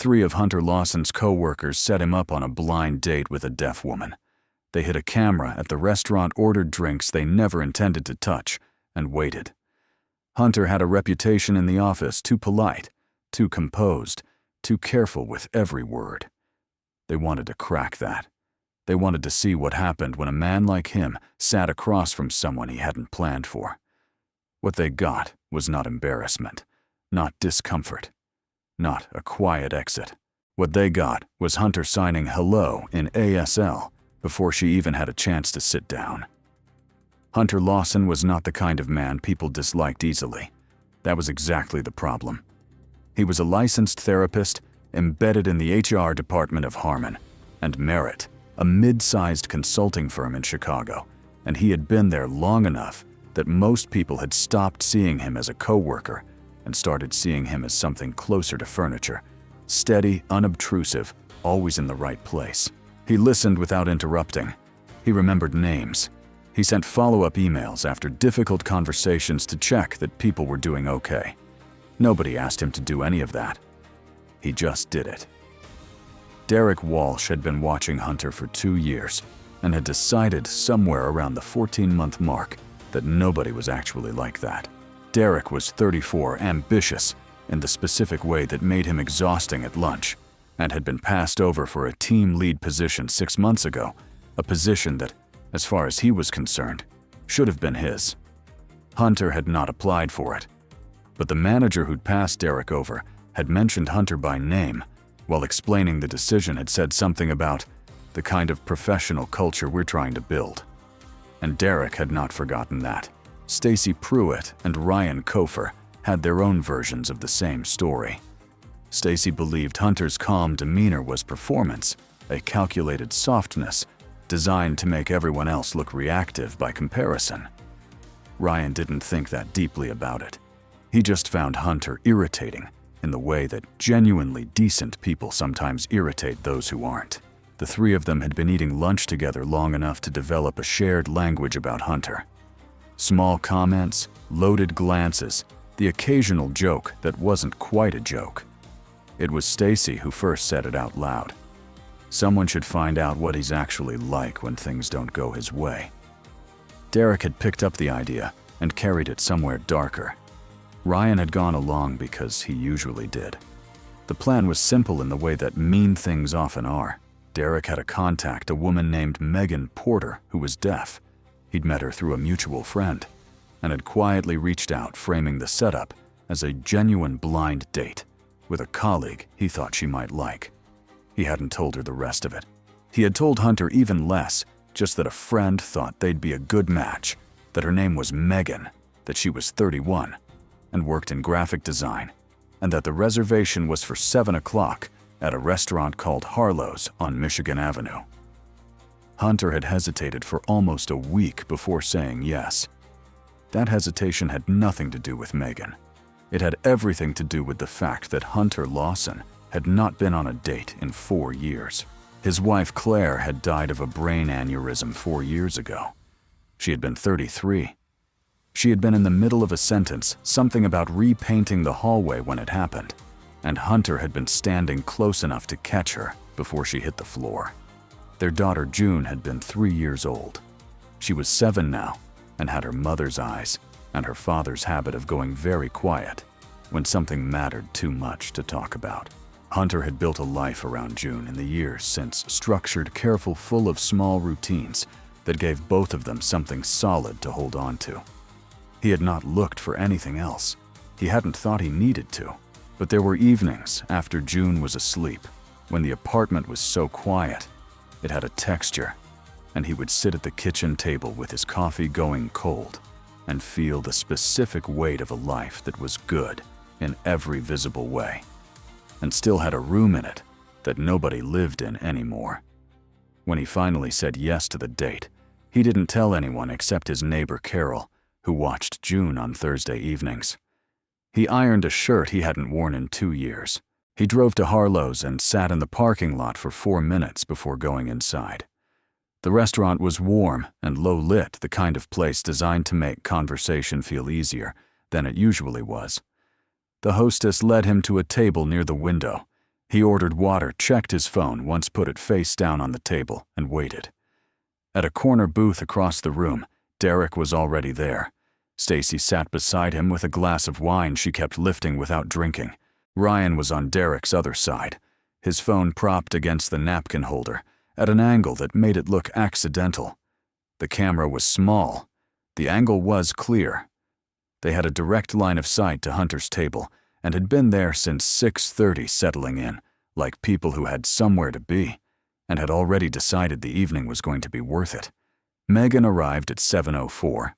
3 of Hunter Lawson's coworkers set him up on a blind date with a deaf woman. They hid a camera at the restaurant, ordered drinks they never intended to touch, and waited. Hunter had a reputation in the office: too polite, too composed, too careful with every word. They wanted to crack that. They wanted to see what happened when a man like him sat across from someone he hadn't planned for. What they got was not embarrassment, not discomfort, not a quiet exit. What they got was Hunter signing hello in ASL before she even had a chance to sit down. Hunter Lawson was not the kind of man people disliked easily. That was exactly the problem. He was a licensed therapist embedded in the HR department of Harmon and Merit, a mid-sized consulting firm in Chicago, and he had been there long enough that most people had stopped seeing him as a coworker and started seeing him as something closer to furniture, steady, unobtrusive, always in the right place. He listened without interrupting. He remembered names. He sent follow-up emails after difficult conversations to check that people were doing okay. Nobody asked him to do any of that. He just did it. Derek Walsh had been watching Hunter for 2 years and had decided somewhere around the 14-month mark that nobody was actually like that. Derek was 34, ambitious in the specific way that made him exhausting at lunch, and had been passed over for a team lead position 6 months ago, a position that, as far as he was concerned, should have been his. Hunter had not applied for it, but the manager who'd passed Derek over had mentioned Hunter by name, while explaining the decision had said something about the kind of professional culture we're trying to build. And Derek had not forgotten that. Stacy Pruitt and Ryan Kofer had their own versions of the same story. Stacy believed Hunter's calm demeanor was performance, a calculated softness designed to make everyone else look reactive by comparison. Ryan didn't think that deeply about it. He just found Hunter irritating in the way that genuinely decent people sometimes irritate those who aren't. The 3 of them had been eating lunch together long enough to develop a shared language about Hunter. Small comments, loaded glances, the occasional joke that wasn't quite a joke. It was Stacy who first said it out loud. Someone should find out what he's actually like when things don't go his way. Derek had picked up the idea and carried it somewhere darker. Ryan had gone along because he usually did. The plan was simple in the way that mean things often are. Derek had a contact, a woman named Megan Porter, who was deaf. He'd met her through a mutual friend and had quietly reached out, framing the setup as a genuine blind date with a colleague he thought she might like. He hadn't told her the rest of it. He had told Hunter even less, just that a friend thought they'd be a good match, that her name was Megan, that she was 31, and worked in graphic design, and that the reservation was for 7 o'clock at a restaurant called Harlow's on Michigan Avenue. Hunter had hesitated for almost a week before saying yes. That hesitation had nothing to do with Megan. It had everything to do with the fact that Hunter Lawson had not been on a date in 4 years. His wife Claire had died of a brain aneurysm 4 years ago. She had been 33. She had been in the middle of a sentence, something about repainting the hallway when it happened, and Hunter had been standing close enough to catch her before she hit the floor. Their daughter June had been 3 years old. She was 7 now and had her mother's eyes and her father's habit of going very quiet when something mattered too much to talk about. Hunter had built a life around June in the years since, structured, careful, full of small routines that gave both of them something solid to hold on to. He had not looked for anything else. He hadn't thought he needed to. But there were evenings after June was asleep when the apartment was so quiet. It had a texture, and he would sit at the kitchen table with his coffee going cold and feel the specific weight of a life that was good in every visible way, and still had a room in it that nobody lived in anymore. When he finally said yes to the date, he didn't tell anyone except his neighbor Carol, who watched June on Thursday evenings. He ironed a shirt he hadn't worn in 2 years. He drove to Harlow's and sat in the parking lot for 4 minutes before going inside. The restaurant was warm and low-lit, the kind of place designed to make conversation feel easier than it usually was. The hostess led him to a table near the window. He ordered water, checked his phone, once put it face down on the table, and waited. At a corner booth across the room, Derek was already there. Stacy sat beside him with a glass of wine she kept lifting without drinking. Ryan was on Derek's other side, his phone propped against the napkin holder, at an angle that made it look accidental. The camera was small. The angle was clear. They had a direct line of sight to Hunter's table and had been there since 6:30, settling in, like people who had somewhere to be, and had already decided the evening was going to be worth it. Megan arrived at 7:04.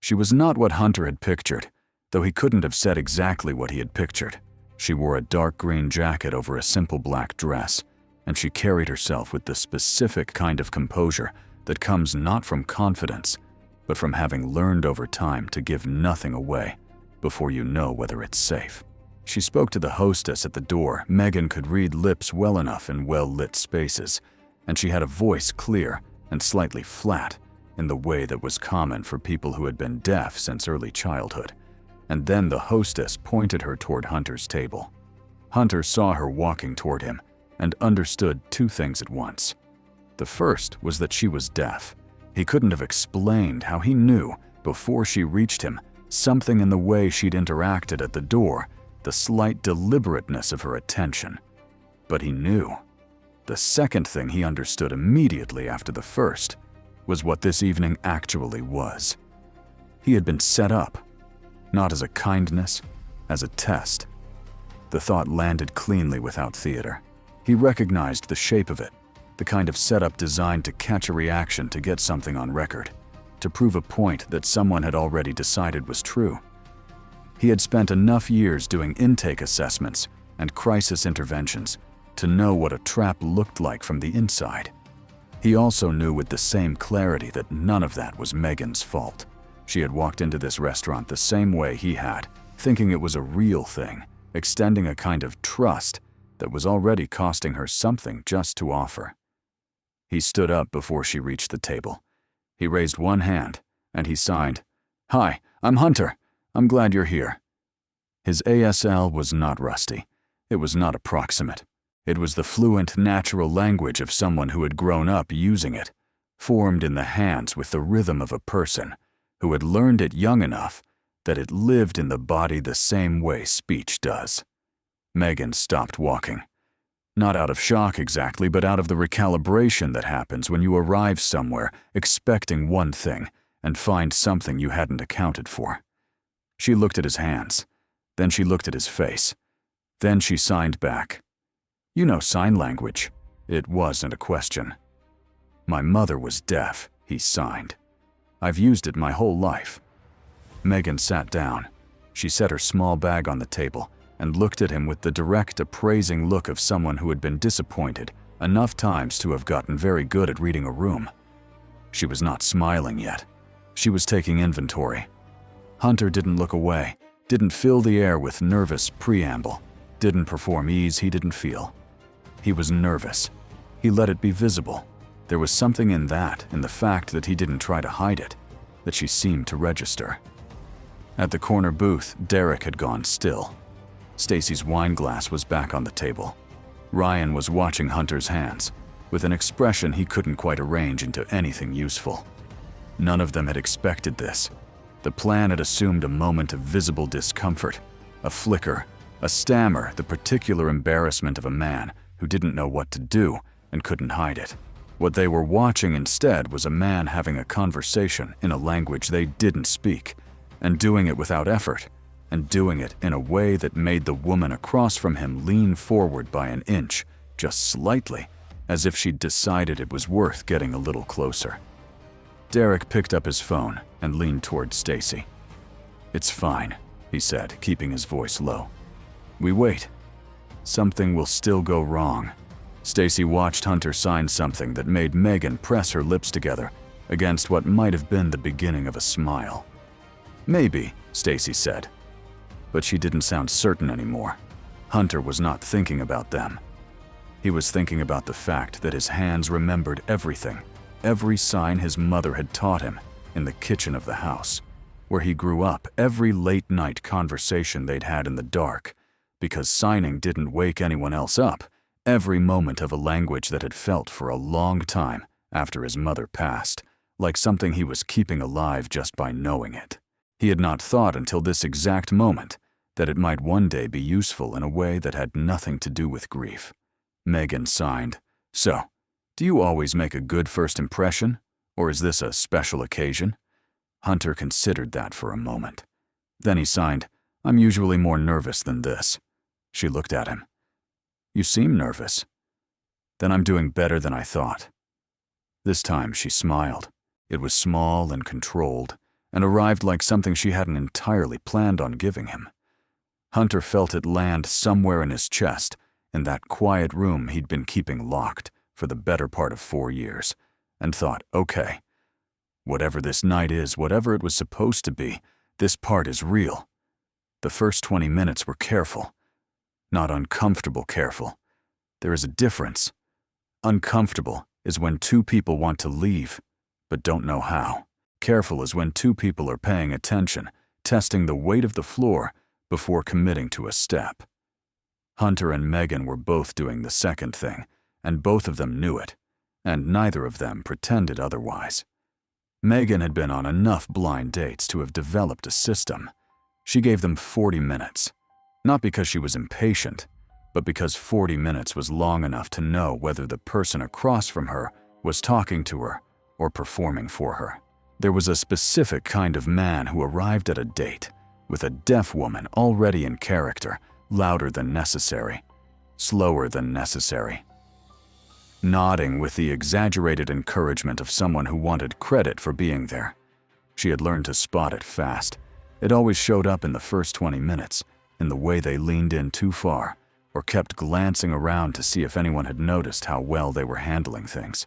She was not what Hunter had pictured, though he couldn't have said exactly what he had pictured. She wore a dark green jacket over a simple black dress, and she carried herself with the specific kind of composure that comes not from confidence, but from having learned over time to give nothing away before you know whether it's safe. She spoke to the hostess at the door. Megan could read lips well enough in well-lit spaces, and she had a voice clear and slightly flat in the way that was common for people who had been deaf since early childhood. And then the hostess pointed her toward Hunter's table. Hunter saw her walking toward him and understood two things at once. The first was that she was deaf. He couldn't have explained how he knew, before she reached him, something in the way she'd interacted at the door, the slight deliberateness of her attention. But he knew. The second thing he understood immediately after the first was what this evening actually was. He had been set up, not as a kindness, as a test. The thought landed cleanly without theater. He recognized the shape of it, the kind of setup designed to catch a reaction, to get something on record, to prove a point that someone had already decided was true. He had spent enough years doing intake assessments and crisis interventions to know what a trap looked like from the inside. He also knew with the same clarity that none of that was Megan's fault. She had walked into this restaurant the same way he had, thinking it was a real thing, extending a kind of trust that was already costing her something just to offer. He stood up before she reached the table. He raised one hand, and he signed, "Hi, I'm Hunter. I'm glad you're here." His ASL was not rusty. It was not approximate. It was the fluent, natural language of someone who had grown up using it, formed in the hands with the rhythm of a person who had learned it young enough that it lived in the body the same way speech does. Megan stopped walking. Not out of shock exactly, but out of the recalibration that happens when you arrive somewhere expecting one thing and find something you hadn't accounted for. She looked at his hands. Then she looked at his face. Then she signed back. "You know sign language." It wasn't a question. "My mother was deaf," he signed. "I've used it my whole life." Megan sat down. She set her small bag on the table and looked at him with the direct, appraising look of someone who had been disappointed enough times to have gotten very good at reading a room. She was not smiling yet. She was taking inventory. Hunter didn't look away, didn't fill the air with nervous preamble, didn't perform ease he didn't feel. He was nervous. He let it be visible. There was something in that, in the fact that he didn't try to hide it, that she seemed to register. At the corner booth, Derek had gone still. Stacy's wine glass was back on the table. Ryan was watching Hunter's hands, with an expression he couldn't quite arrange into anything useful. None of them had expected this. The plan had assumed a moment of visible discomfort, a flicker, a stammer, the particular embarrassment of a man who didn't know what to do and couldn't hide it. What they were watching instead was a man having a conversation in a language they didn't speak, and doing it without effort, and doing it in a way that made the woman across from him lean forward by an inch, just slightly, as if she'd decided it was worth getting a little closer. Derek picked up his phone and leaned toward Stacy. "It's fine," he said, keeping his voice low. "We wait. Something will still go wrong." Stacy watched Hunter sign something that made Megan press her lips together against what might have been the beginning of a smile. "Maybe," Stacy said. But she didn't sound certain anymore. Hunter was not thinking about them. He was thinking about the fact that his hands remembered everything, every sign his mother had taught him in the kitchen of the house, where he grew up, every late-night conversation they'd had in the dark, because signing didn't wake anyone else up, Every moment of a language that had felt for a long time after his mother passed, like something he was keeping alive just by knowing it. He had not thought until this exact moment that it might one day be useful in a way that had nothing to do with grief. Megan signed. So, do you always make a good first impression, or is this a special occasion? Hunter considered that for a moment. Then he signed, I'm usually more nervous than this. She looked at him. You seem nervous. Then I'm doing better than I thought. This time she smiled. It was small and controlled, and arrived like something she hadn't entirely planned on giving him. Hunter felt it land somewhere in his chest, in that quiet room he'd been keeping locked for the better part of 4 years, and thought, okay, whatever this night is, whatever it was supposed to be, this part is real. The first 20 minutes were careful. Not uncomfortable careful. There is a difference. Uncomfortable is when two people want to leave, but don't know how. Careful is when two people are paying attention, testing the weight of the floor before committing to a step. Hunter and Megan were both doing the second thing, and both of them knew it, and neither of them pretended otherwise. Megan had been on enough blind dates to have developed a system. She gave them 40 minutes, not because she was impatient, but because 40 minutes was long enough to know whether the person across from her was talking to her or performing for her. There was a specific kind of man who arrived at a date with a deaf woman already in character, louder than necessary, slower than necessary, nodding with the exaggerated encouragement of someone who wanted credit for being there. She had learned to spot it fast. It always showed up in the first 20 minutes, in the way they leaned in too far, or kept glancing around to see if anyone had noticed how well they were handling things.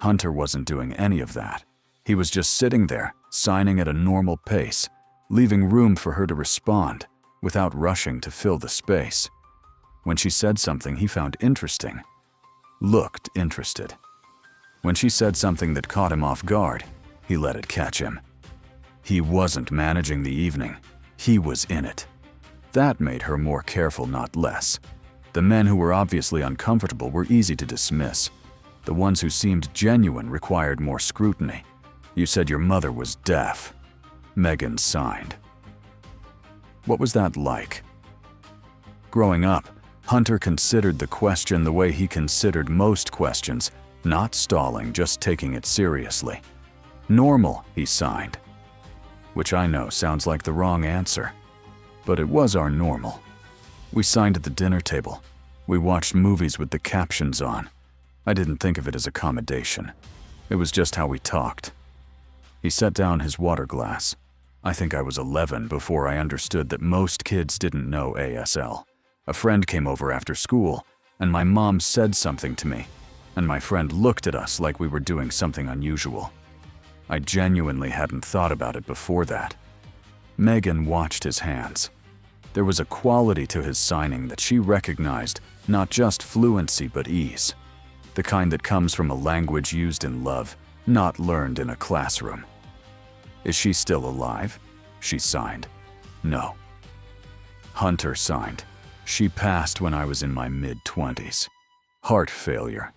Hunter wasn't doing any of that. He was just sitting there, signing at a normal pace, leaving room for her to respond, without rushing to fill the space. When she said something he found interesting, looked interested. When she said something that caught him off guard, he let it catch him. He wasn't managing the evening. He was in it. That made her more careful, not less. The men who were obviously uncomfortable were easy to dismiss. The ones who seemed genuine required more scrutiny. You said your mother was deaf. Megan signed. What was that like? Growing up, Hunter considered the question the way he considered most questions, not stalling, just taking it seriously. Normal, he signed. Which I know sounds like the wrong answer, but it was our normal. We signed at the dinner table. We watched movies with the captions on. I didn't think of it as accommodation. It was just how we talked. He set down his water glass. I think I was 11 before I understood that most kids didn't know ASL. A friend came over after school, and my mom said something to me, and my friend looked at us like we were doing something unusual. I genuinely hadn't thought about it before that. Megan watched his hands. There was a quality to his signing that she recognized, not just fluency but ease. The kind that comes from a language used in love, not learned in a classroom. Is she still alive? She signed. No. Hunter signed. She passed when I was in my mid-20s. Heart failure.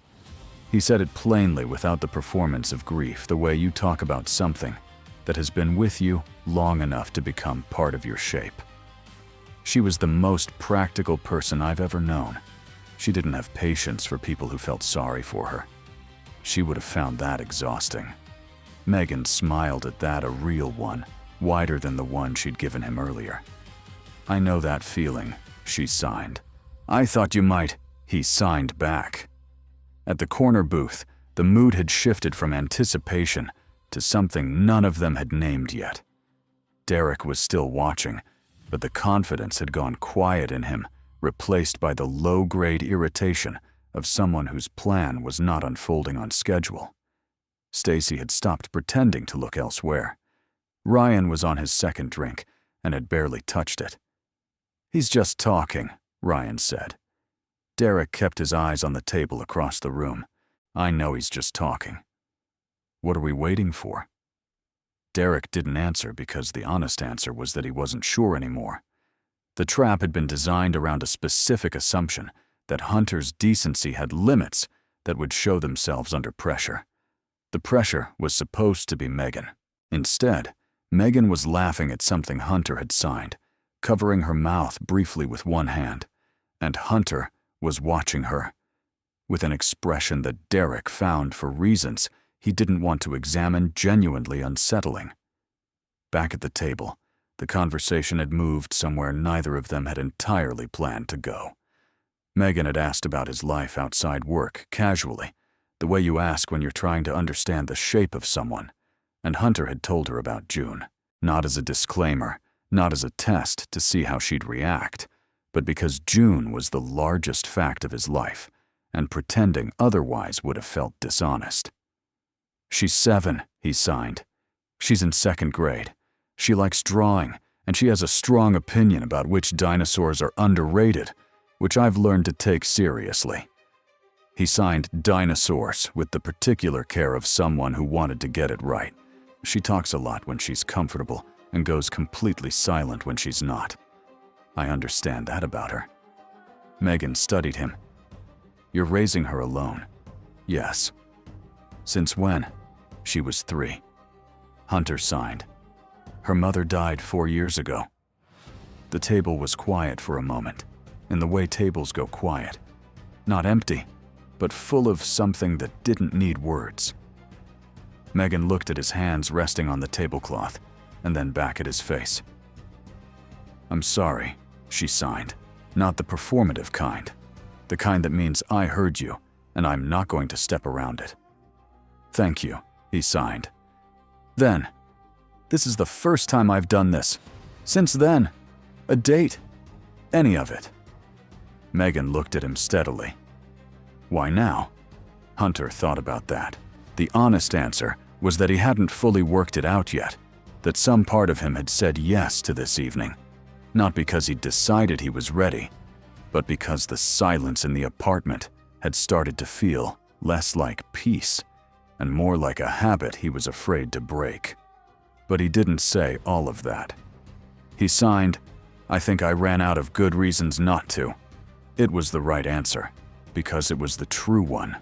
He said it plainly without the performance of grief, the way you talk about something that has been with you long enough to become part of your shape. She was the most practical person I've ever known. She didn't have patience for people who felt sorry for her. She would have found that exhausting. Megan smiled at that, a real one, wider than the one she'd given him earlier. I know that feeling, she signed. I thought you might, he signed back. At the corner booth, the mood had shifted from anticipation to something none of them had named yet. Derek was still watching, but the confidence had gone quiet in him, replaced by the low-grade irritation of someone whose plan was not unfolding on schedule. Stacy had stopped pretending to look elsewhere. Ryan was on his second drink and had barely touched it. He's just talking, Ryan said. Derek kept his eyes on the table across the room. I know he's just talking. What are we waiting for? Derek didn't answer because the honest answer was that he wasn't sure anymore. The trap had been designed around a specific assumption that Hunter's decency had limits that would show themselves under pressure. The pressure was supposed to be Megan. Instead, Megan was laughing at something Hunter had signed, covering her mouth briefly with one hand, and Hunter was watching her, with an expression that Derek found for reasons he didn't want to examine genuinely unsettling. Back at the table, the conversation had moved somewhere neither of them had entirely planned to go. Megan had asked about his life outside work, casually, the way you ask when you're trying to understand the shape of someone, and Hunter had told her about June, not as a disclaimer, not as a test to see how she'd react, but because June was the largest fact of his life, and pretending otherwise would have felt dishonest. "She's 7, he signed. "She's in 2nd grade. She likes drawing, and she has a strong opinion about which dinosaurs are underrated, which I've learned to take seriously." He signed dinosaurs with the particular care of someone who wanted to get it right. She talks a lot when she's comfortable and goes completely silent when she's not. I understand that about her. Megan studied him. "You're raising her alone?" "Yes." "Since when?" "She was 3. Hunter signed. "Her mother died 4 years ago." The table was quiet for a moment, in the way tables go quiet. Not empty, but full of something that didn't need words. Megan looked at his hands resting on the tablecloth, and then back at his face. "I'm sorry," she signed. "Not the performative kind. The kind that means I heard you, and I'm not going to step around it." "Thank you," he signed. "Then, this is the first time I've done this. Since then, a date, any of it." Megan looked at him steadily. "Why now?" Hunter thought about that. The honest answer was that he hadn't fully worked it out yet, that some part of him had said yes to this evening, not because he'd decided he was ready, but because the silence in the apartment had started to feel less like peace and more like a habit he was afraid to break. But he didn't say all of that. He signed, "I think I ran out of good reasons not to." It was the right answer, because it was the true one.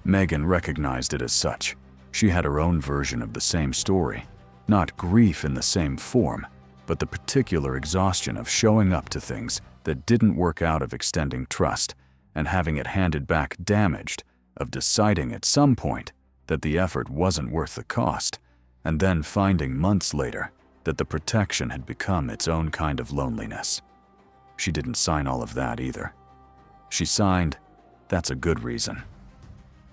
Megan recognized it as such. She had her own version of the same story, not grief in the same form, but the particular exhaustion of showing up to things that didn't work out, of extending trust and having it handed back damaged, of deciding at some point that the effort wasn't worth the cost, and then finding months later that the protection had become its own kind of loneliness. She didn't sign all of that either. She signed, "That's a good reason."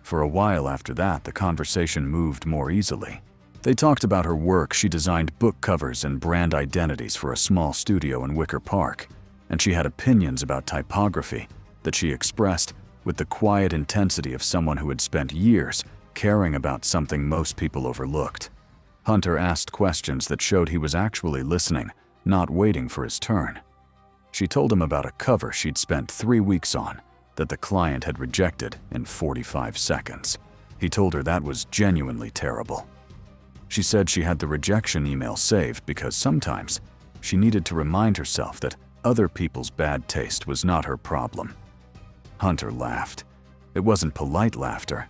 For a while after that, the conversation moved more easily. They talked about her work. She designed book covers and brand identities for a small studio in Wicker Park, and she had opinions about typography that she expressed with the quiet intensity of someone who had spent years caring about something most people overlooked. Hunter asked questions that showed he was actually listening, not waiting for his turn. She told him about a cover she'd spent 3 weeks on that the client had rejected in 45 seconds. He told her that was genuinely terrible. She said she had the rejection email saved because sometimes she needed to remind herself that other people's bad taste was not her problem. Hunter laughed. It wasn't polite laughter.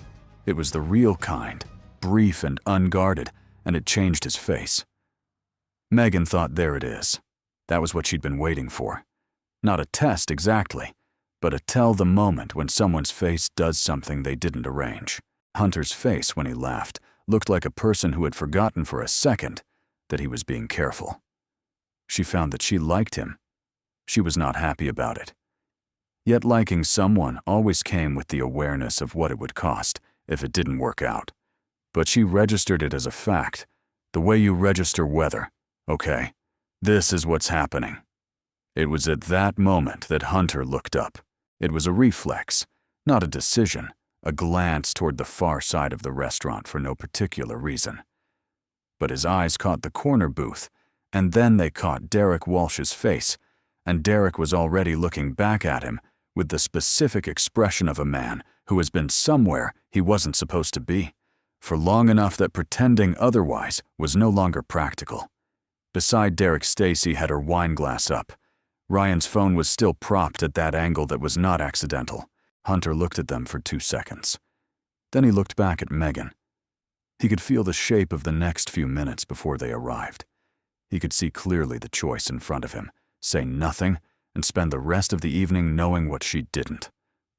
It was the real kind, brief and unguarded, and it changed his face. Megan thought, there it is. That was what she'd been waiting for. Not a test exactly, but a tell the moment when someone's face does something they didn't arrange. Hunter's face when he laughed looked like a person who had forgotten for a second that he was being careful. She found that she liked him. She was not happy about it. Yet liking someone always came with the awareness of what it would cost if it didn't work out. But she registered it as a fact, the way you register weather. Okay, this is what's happening. It was at that moment that Hunter looked up. It was a reflex, not a decision, a glance toward the far side of the restaurant for no particular reason. But his eyes caught the corner booth, and then they caught Derek Walsh's face, and Derek was already looking back at him with the specific expression of a man who has been somewhere he wasn't supposed to be, for long enough that pretending otherwise was no longer practical. Beside Derek, Stacy had her wine glass up, Ryan's phone was still propped at that angle that was not accidental. Hunter looked at them for 2 seconds. Then he looked back at Megan. He could feel the shape of the next few minutes before they arrived. He could see clearly the choice in front of him: say nothing and spend the rest of the evening knowing what she didn't,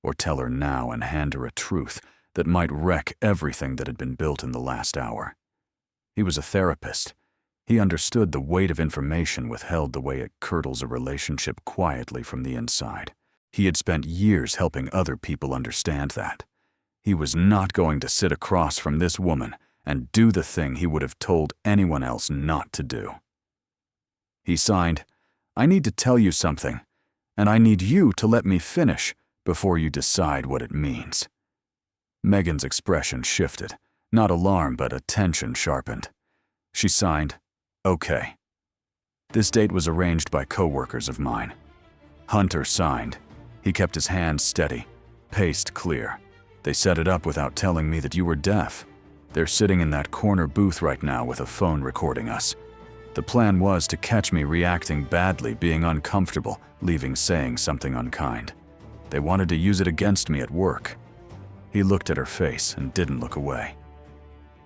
or tell her now and hand her a truth that might wreck everything that had been built in the last hour. He was a therapist. He understood the weight of information withheld the way it curdles a relationship quietly from the inside. He had spent years helping other people understand that. He was not going to sit across from this woman and do the thing he would have told anyone else not to do. He signed, "I need to tell you something, and I need you to let me finish before you decide what it means." Megan's expression shifted, not alarm but attention sharpened. She signed, "Okay." This date was arranged by coworkers of mine. Hunter signed. He kept his hands steady, paced clear. "They set it up without telling me that you were deaf. They're sitting in that corner booth right now with a phone recording us. The plan was to catch me reacting badly, being uncomfortable, leaving saying something unkind. They wanted to use it against me at work." He looked at her face and didn't look away.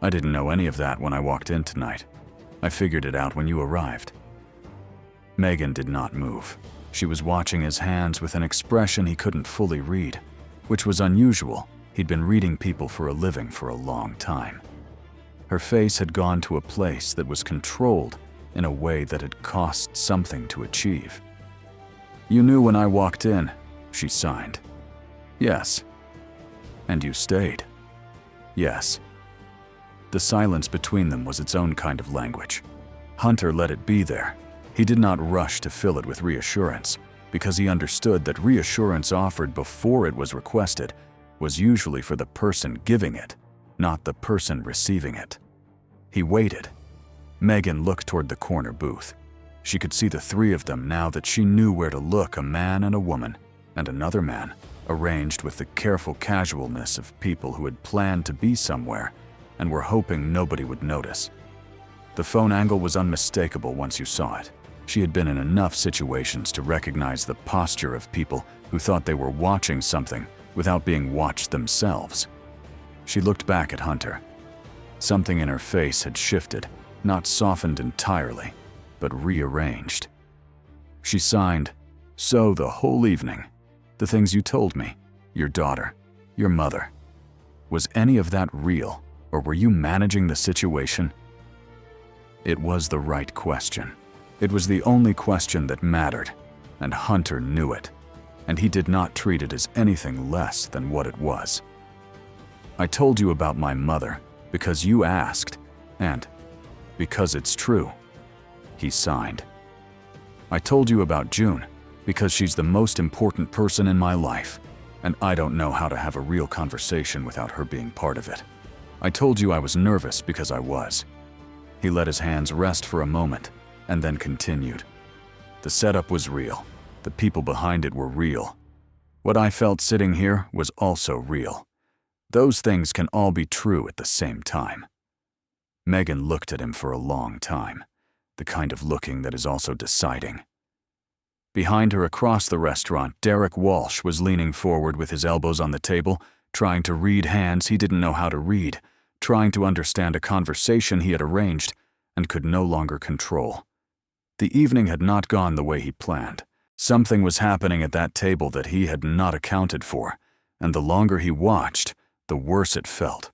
"I didn't know any of that when I walked in tonight. I figured it out when you arrived." Megan did not move. She was watching his hands with an expression he couldn't fully read, which was unusual. He'd been reading people for a living for a long time. Her face had gone to a place that was controlled in a way that had cost something to achieve. "You knew when I walked in," she signed. "Yes." "And you stayed." "Yes." The silence between them was its own kind of language. Hunter let it be there. He did not rush to fill it with reassurance, because he understood that reassurance offered before it was requested was usually for the person giving it, not the person receiving it. He waited. Megan looked toward the corner booth. She could see the three of them now that she knew where to look: a man and a woman, and another man, arranged with the careful casualness of people who had planned to be somewhere and were hoping nobody would notice. The phone angle was unmistakable once you saw it. She had been in enough situations to recognize the posture of people who thought they were watching something without being watched themselves. She looked back at Hunter. Something in her face had shifted, not softened entirely, but rearranged. She signed, "So the whole evening, the things you told me, your daughter, your mother, was any of that real, or were you managing the situation?" It was the right question. It was the only question that mattered, and Hunter knew it, and he did not treat it as anything less than what it was. "I told you about my mother because you asked, and because it's true." He signed. "I told you about June because she's the most important person in my life, and I don't know how to have a real conversation without her being part of it. I told you I was nervous because I was." He let his hands rest for a moment and then continued. "The setup was real. The people behind it were real. What I felt sitting here was also real. Those things can all be true at the same time." Megan looked at him for a long time, the kind of looking that is also deciding. Behind her across the restaurant, Derek Walsh was leaning forward with his elbows on the table, trying to read hands he didn't know how to read, trying to understand a conversation he had arranged and could no longer control. The evening had not gone the way he planned. Something was happening at that table that he had not accounted for, and the longer he watched, the worse it felt.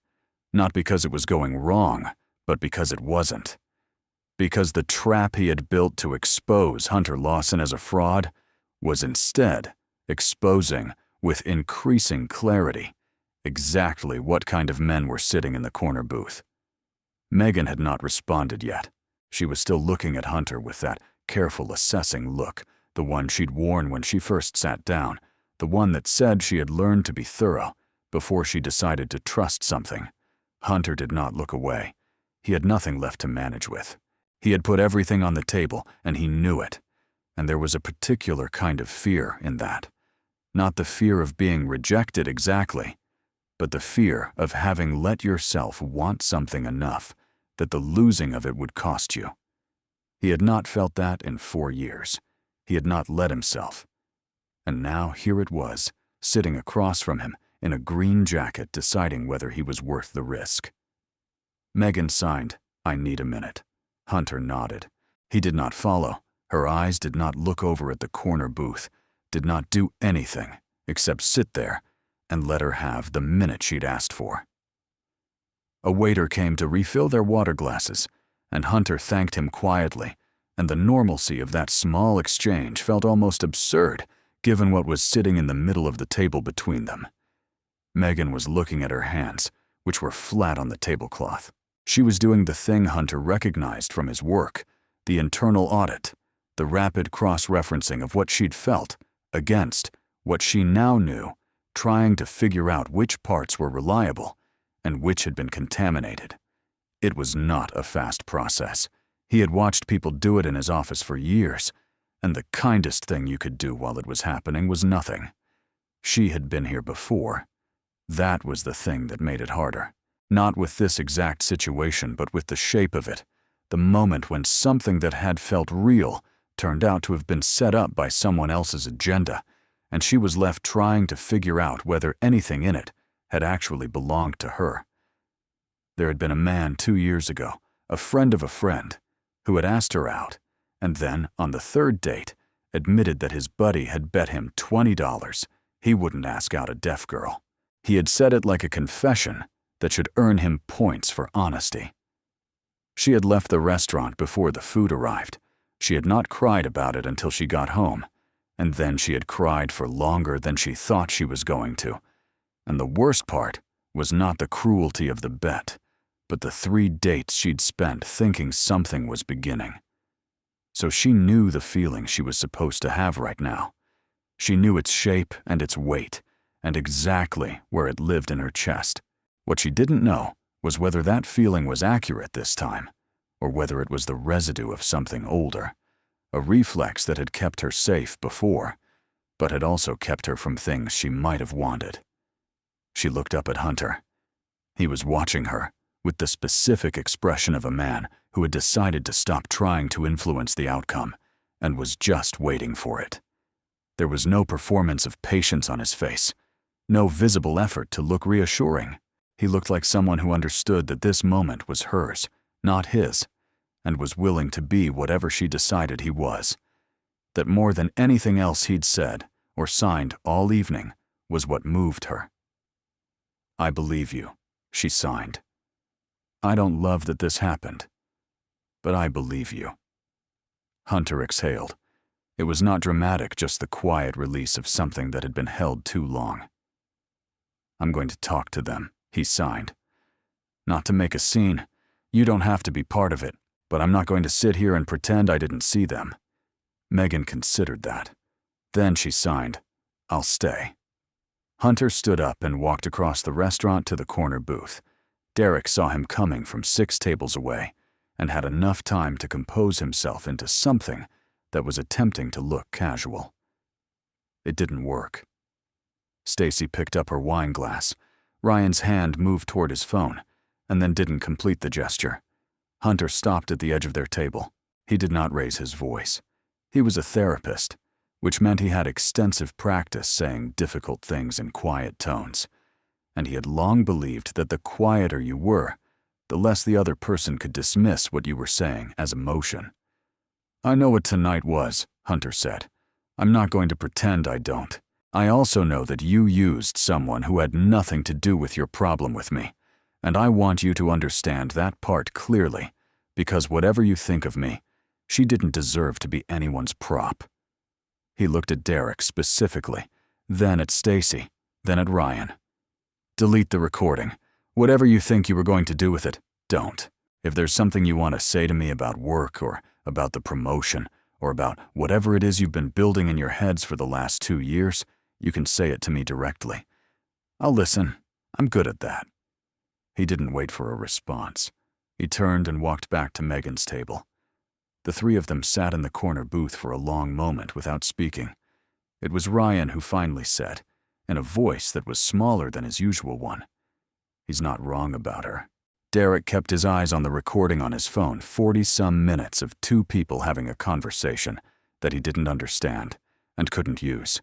Not because it was going wrong, but because it wasn't. Because the trap he had built to expose Hunter Lawson as a fraud was instead exposing, with increasing clarity, exactly what kind of men were sitting in the corner booth. Megan had not responded yet. She was still looking at Hunter with that careful, assessing look, the one she'd worn when she first sat down, the one that said she had learned to be thorough before she decided to trust something. Hunter did not look away. He had nothing left to manage with. He had put everything on the table, and he knew it. And there was a particular kind of fear in that. Not the fear of being rejected exactly, but the fear of having let yourself want something enough that the losing of it would cost you. He had not felt that in 4 years. He had not let himself. And now here it was, sitting across from him in a green jacket, deciding whether he was worth the risk. Megan signed, "I need a minute." Hunter nodded. He did not follow. Her eyes did not look over at the corner booth, did not do anything except sit there and let her have the minute she'd asked for. A waiter came to refill their water glasses, and Hunter thanked him quietly, and the normalcy of that small exchange felt almost absurd given what was sitting in the middle of the table between them. Megan was looking at her hands, which were flat on the tablecloth. She was doing the thing Hunter recognized from his work, the internal audit, the rapid cross-referencing of what she'd felt against what she now knew, trying to figure out which parts were reliable and which had been contaminated. It was not a fast process. He had watched people do it in his office for years, and the kindest thing you could do while it was happening was nothing. She had been here before. That was the thing that made it harder. Not with this exact situation, but with the shape of it. The moment when something that had felt real turned out to have been set up by someone else's agenda, and she was left trying to figure out whether anything in it had actually belonged to her. There had been a man 2 years ago, a friend of a friend, who had asked her out, and then, on the third date, admitted that his buddy had bet him $20 he wouldn't ask out a deaf girl. He had said it like a confession that should earn him points for honesty. She had left the restaurant before the food arrived. She had not cried about it until she got home, and then she had cried for longer than she thought she was going to. And the worst part was not the cruelty of the bet, but the 3 dates she'd spent thinking something was beginning. So she knew the feeling she was supposed to have right now. She knew its shape and its weight, and exactly where it lived in her chest. What she didn't know was whether that feeling was accurate this time, or whether it was the residue of something older, a reflex that had kept her safe before, but had also kept her from things she might have wanted. She looked up at Hunter. He was watching her, with the specific expression of a man who had decided to stop trying to influence the outcome and was just waiting for it. There was no performance of patience on his face, no visible effort to look reassuring. He looked like someone who understood that this moment was hers, not his, and was willing to be whatever she decided he was. That more than anything else he'd said or signed all evening was what moved her. "I believe you," she signed. "I don't love that this happened, but I believe you." Hunter exhaled. It was not dramatic, just the quiet release of something that had been held too long. "I'm going to talk to them," he signed. "Not to make a scene. You don't have to be part of it, but I'm not going to sit here and pretend I didn't see them." Megan considered that. Then she signed, "I'll stay." Hunter stood up and walked across the restaurant to the corner booth. Derek saw him coming from 6 tables away and had enough time to compose himself into something that was attempting to look casual. It didn't work. Stacy picked up her wine glass. Ryan's hand moved toward his phone, and then didn't complete the gesture. Hunter stopped at the edge of their table. He did not raise his voice. He was a therapist, which meant he had extensive practice saying difficult things in quiet tones, and he had long believed that the quieter you were, the less the other person could dismiss what you were saying as emotion. "I know what tonight was," Hunter said. "I'm not going to pretend I don't. I also know that you used someone who had nothing to do with your problem with me, and I want you to understand that part clearly, because whatever you think of me, she didn't deserve to be anyone's prop." He looked at Derek specifically, then at Stacy, then at Ryan. "Delete the recording. Whatever you think you were going to do with it, don't. If there's something you want to say to me about work or about the promotion or about whatever it is you've been building in your heads for the last 2 years, you can say it to me directly. I'll listen. I'm good at that." He didn't wait for a response. He turned and walked back to Megan's table. The 3 of them sat in the corner booth for a long moment without speaking. It was Ryan who finally said, in a voice that was smaller than his usual one, "He's not wrong about her." Derek kept his eyes on the recording on his phone, 40-some minutes of 2 people having a conversation, that he didn't understand and couldn't use.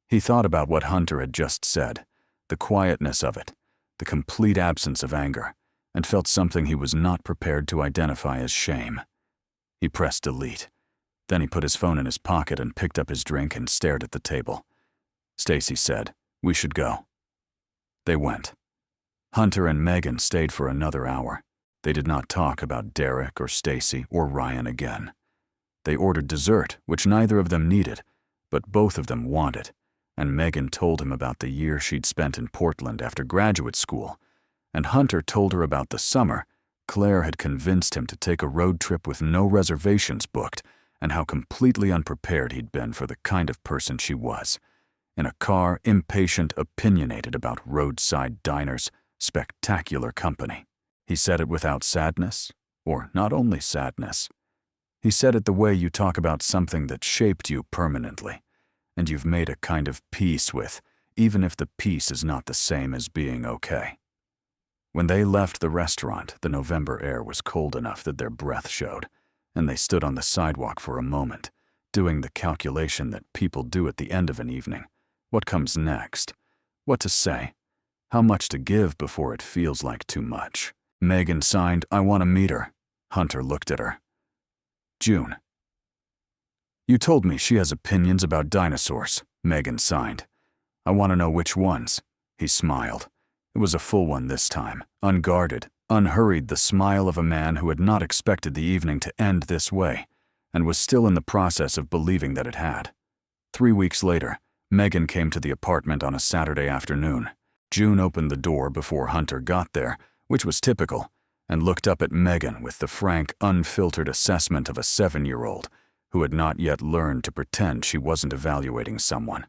He thought about what Hunter had just said, the quietness of it, the complete absence of anger, and felt something he was not prepared to identify as shame. He pressed delete. Then he put his phone in his pocket and picked up his drink and stared at the table. Stacy said, "We should go." They went. Hunter and Megan stayed for another hour. They did not talk about Derek or Stacy or Ryan again. They ordered dessert, which neither of them needed, but both of them wanted, and Megan told him about the year she'd spent in Portland after graduate school, and Hunter told her about the summer Claire had convinced him to take a road trip with no reservations booked, and how completely unprepared he'd been for the kind of person she was. In a car, impatient, opinionated about roadside diners, spectacular company. He said it without sadness, or not only sadness. He said it the way you talk about something that shaped you permanently, and you've made a kind of peace with, even if the peace is not the same as being okay. When they left the restaurant, the November air was cold enough that their breath showed, and they stood on the sidewalk for a moment, doing the calculation that people do at the end of an evening. What comes next? What to say? How much to give before it feels like too much? Megan signed, "I want to meet her." Hunter looked at her. "June." "You told me she has opinions about dinosaurs," Megan signed. "I want to know which ones." He smiled. It was a full one this time, unguarded, unhurried, the smile of a man who had not expected the evening to end this way, and was still in the process of believing that it had. 3 weeks later, Megan came to the apartment on a Saturday afternoon. June opened the door before Hunter got there, which was typical, and looked up at Megan with the frank, unfiltered assessment of a 7-year-old who had not yet learned to pretend she wasn't evaluating someone.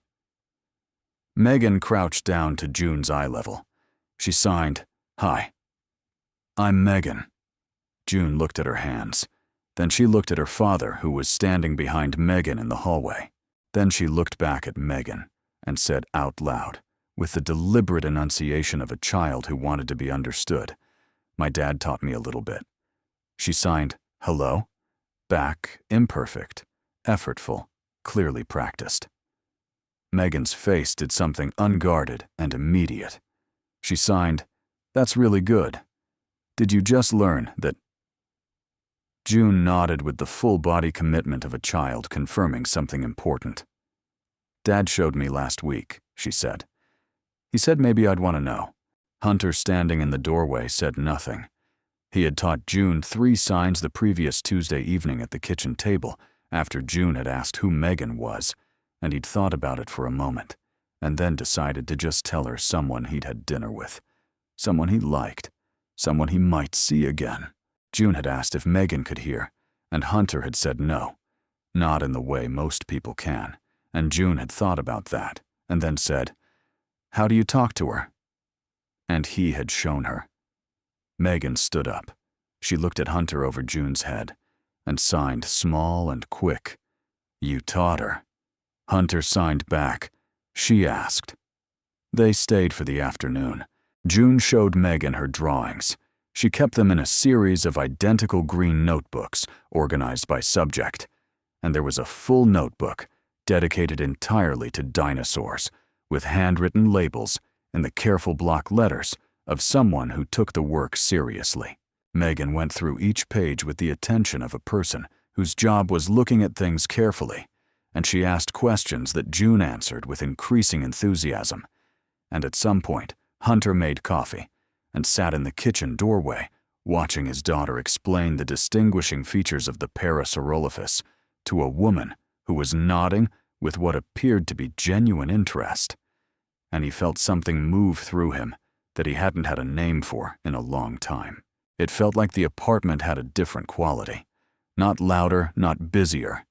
Megan crouched down to June's eye level. She signed, "Hi." "I'm Megan." June looked at her hands. Then she looked at her father, who was standing behind Megan in the hallway. Then she looked back at Megan and said out loud, with the deliberate enunciation of a child who wanted to be understood, "My dad taught me a little bit." She signed, "Hello?" Back, imperfect, effortful, clearly practiced. Megan's face did something unguarded and immediate. She signed, "That's really good. Did you just learn that?" June nodded with the full-body commitment of a child confirming something important. "Dad showed me last week," she said. "He said maybe I'd want to know." Hunter, standing in the doorway, said nothing. He had taught June 3 signs the previous Tuesday evening at the kitchen table after June had asked who Megan was, and he'd thought about it for a moment, and then decided to just tell her someone he'd had dinner with, someone he liked, someone he might see again. June had asked if Megan could hear, and Hunter had said no, not in the way most people can, and June had thought about that, and then said, "How do you talk to her?" And he had shown her. Megan stood up. She looked at Hunter over June's head, and signed small and quick, "You taught her." Hunter signed back. She asked. They stayed for the afternoon. June showed Megan her drawings. She kept them in a series of identical green notebooks, organized by subject, and there was a full notebook dedicated entirely to dinosaurs, with handwritten labels and the careful block letters of someone who took the work seriously. Megan went through each page with the attention of a person whose job was looking at things carefully, and she asked questions that June answered with increasing enthusiasm. And at some point, Hunter made coffee and sat in the kitchen doorway, watching his daughter explain the distinguishing features of the Parasaurolophus to a woman who was nodding with what appeared to be genuine interest. And he felt something move through him that he hadn't had a name for in a long time. It felt like the apartment had a different quality. Not louder, not busier,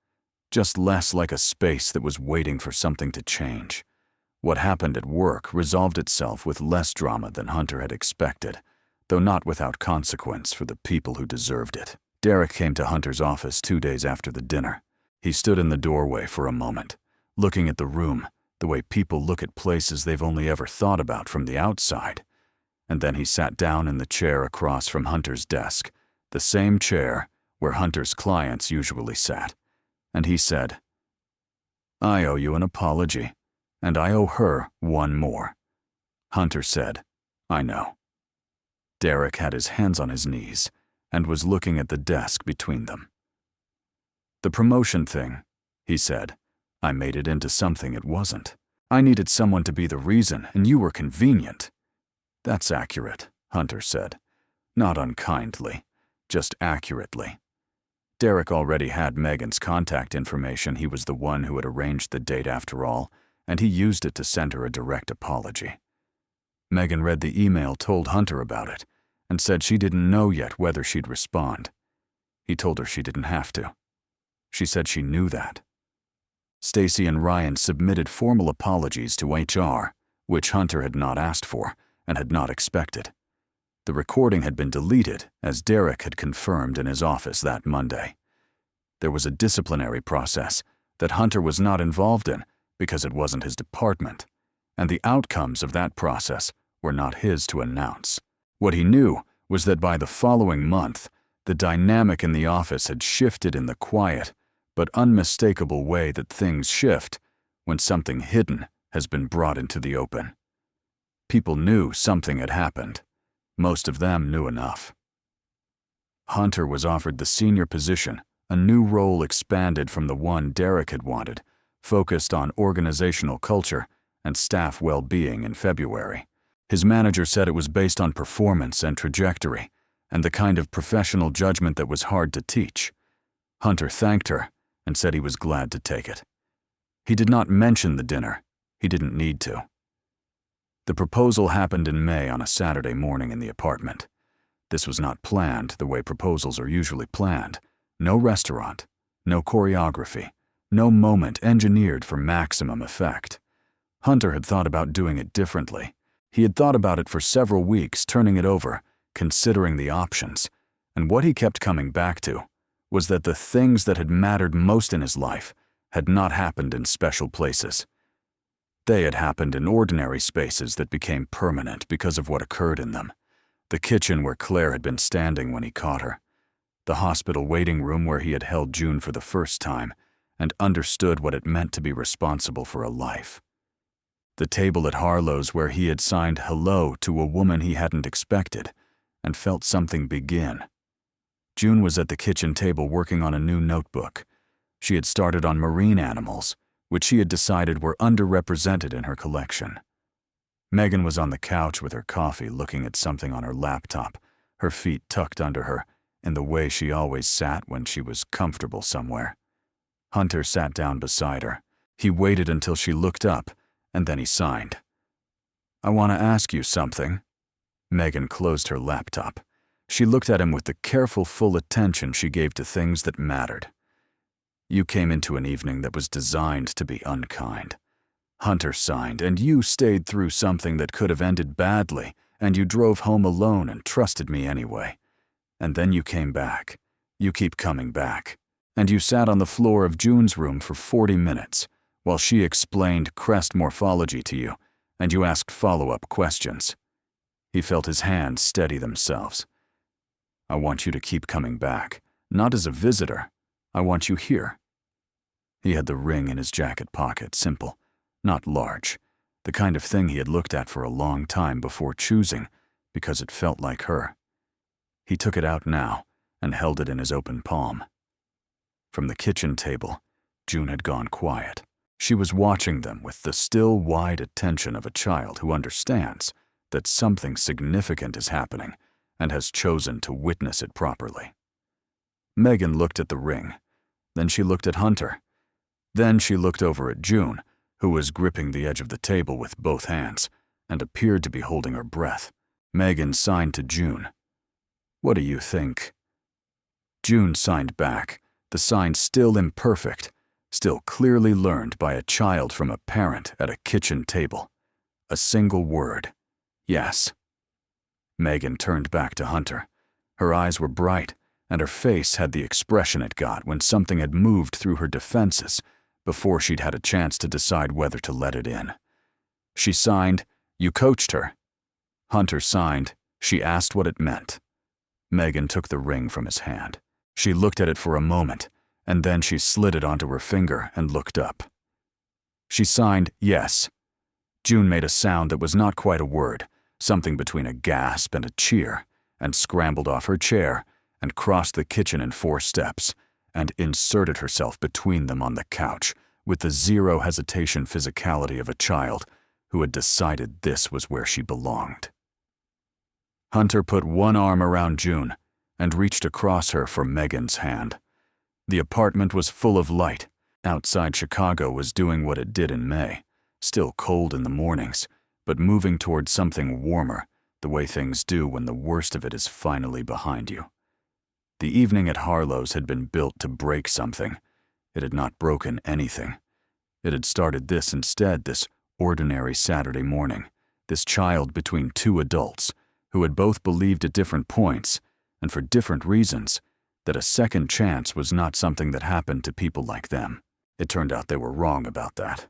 just less like a space that was waiting for something to change. What happened at work resolved itself with less drama than Hunter had expected, though not without consequence for the people who deserved it. Derek came to Hunter's office 2 days after the dinner. He stood in the doorway for a moment, looking at the room, the way people look at places they've only ever thought about from the outside. And then he sat down in the chair across from Hunter's desk, the same chair where Hunter's clients usually sat. and he said, "I owe you an apology, and I owe her one more." Hunter said, "I know." Derek had his hands on his knees and was looking at the desk between them. "The promotion thing," he said, "I made it into something it wasn't. I needed someone to be the reason, and you were convenient." "That's accurate," Hunter said. Not unkindly, just accurately. Derek already had Megan's contact information. He was the one who had arranged the date after all, and he used it to send her a direct apology. Megan read the email, told Hunter about it, and said she didn't know yet whether she'd respond. He told her she didn't have to. She said she knew that. Stacy and Ryan submitted formal apologies to HR, which Hunter had not asked for and had not expected. The recording had been deleted, as Derek had confirmed in his office that Monday. There was a disciplinary process that Hunter was not involved in because it wasn't his department, and the outcomes of that process were not his to announce. What he knew was that by the following month, the dynamic in the office had shifted in the quiet but unmistakable way that things shift when something hidden has been brought into the open. People knew something had happened. Most of them knew enough. Hunter was offered the senior position, a new role expanded from the one Derek had wanted, focused on organizational culture and staff well-being in February. His manager said it was based on performance and trajectory, and the kind of professional judgment that was hard to teach. Hunter thanked her and said he was glad to take it. He did not mention the dinner. He didn't need to. The proposal happened in May on a Saturday morning in the apartment. This was not planned the way proposals are usually planned. No restaurant, no choreography, no moment engineered for maximum effect. Hunter had thought about doing it differently. He had thought about it for several weeks, turning it over, considering the options, and what he kept coming back to was that the things that had mattered most in his life had not happened in special places. They had happened in ordinary spaces that became permanent because of what occurred in them. The kitchen where Claire had been standing when he caught her. The hospital waiting room where he had held June for the first time and understood what it meant to be responsible for a life. The table at Harlow's where he had signed hello to a woman he hadn't expected and felt something begin. June was at the kitchen table working on a new notebook. She had started on marine animals, which she had decided were underrepresented in her collection. Megan was on the couch with her coffee looking at something on her laptop, her feet tucked under her, in the way she always sat when she was comfortable somewhere. Hunter sat down beside her. He waited until she looked up, and then he signed. "I want to ask you something." Megan closed her laptop. She looked at him with the careful, full attention she gave to things that mattered. "You came into an evening that was designed to be unkind. Hunter signed, and you stayed through something that could have ended badly, and you drove home alone and trusted me anyway. And then you came back. You keep coming back. And you sat on the floor of June's room for 40 minutes while she explained crest morphology to you, and you asked follow-up questions." He felt his hands steady themselves. "I want you to keep coming back, not as a visitor. I want you here." He had the ring in his jacket pocket, simple, not large, the kind of thing he had looked at for a long time before choosing, because it felt like her. He took it out now and held it in his open palm. From the kitchen table, June had gone quiet. She was watching them with the still wide attention of a child who understands that something significant is happening and has chosen to witness it properly. Megan looked at the ring. Then she looked at Hunter. Then she looked over at June, who was gripping the edge of the table with both hands and appeared to be holding her breath. Megan signed to June. "What do you think?" June signed back, the sign still imperfect, still clearly learned by a child from a parent at a kitchen table. A single word: yes. Megan turned back to Hunter. Her eyes were bright, and her face had the expression it got when something had moved through her defenses before she'd had a chance to decide whether to let it in. She signed, "You coached her." Hunter signed, "She asked what it meant." Megan took the ring from his hand. She looked at it for a moment, and then she slid it onto her finger and looked up. She signed yes. June made a sound that was not quite a word, something between a gasp and a cheer, and scrambled off her chair and crossed the kitchen in 4 steps and inserted herself between them on the couch with the zero hesitation physicality of a child who had decided this was where she belonged. Hunter put one arm around June and reached across her for Megan's hand. The apartment was full of light. Outside, Chicago was doing what it did in May, still cold in the mornings, but moving towards something warmer, the way things do when the worst of it is finally behind you. The evening at Harlow's had been built to break something. It had not broken anything. It had started this instead, this ordinary Saturday morning, this child between 2 adults who had both believed at different points, and for different reasons, that a second chance was not something that happened to people like them. It turned out they were wrong about that.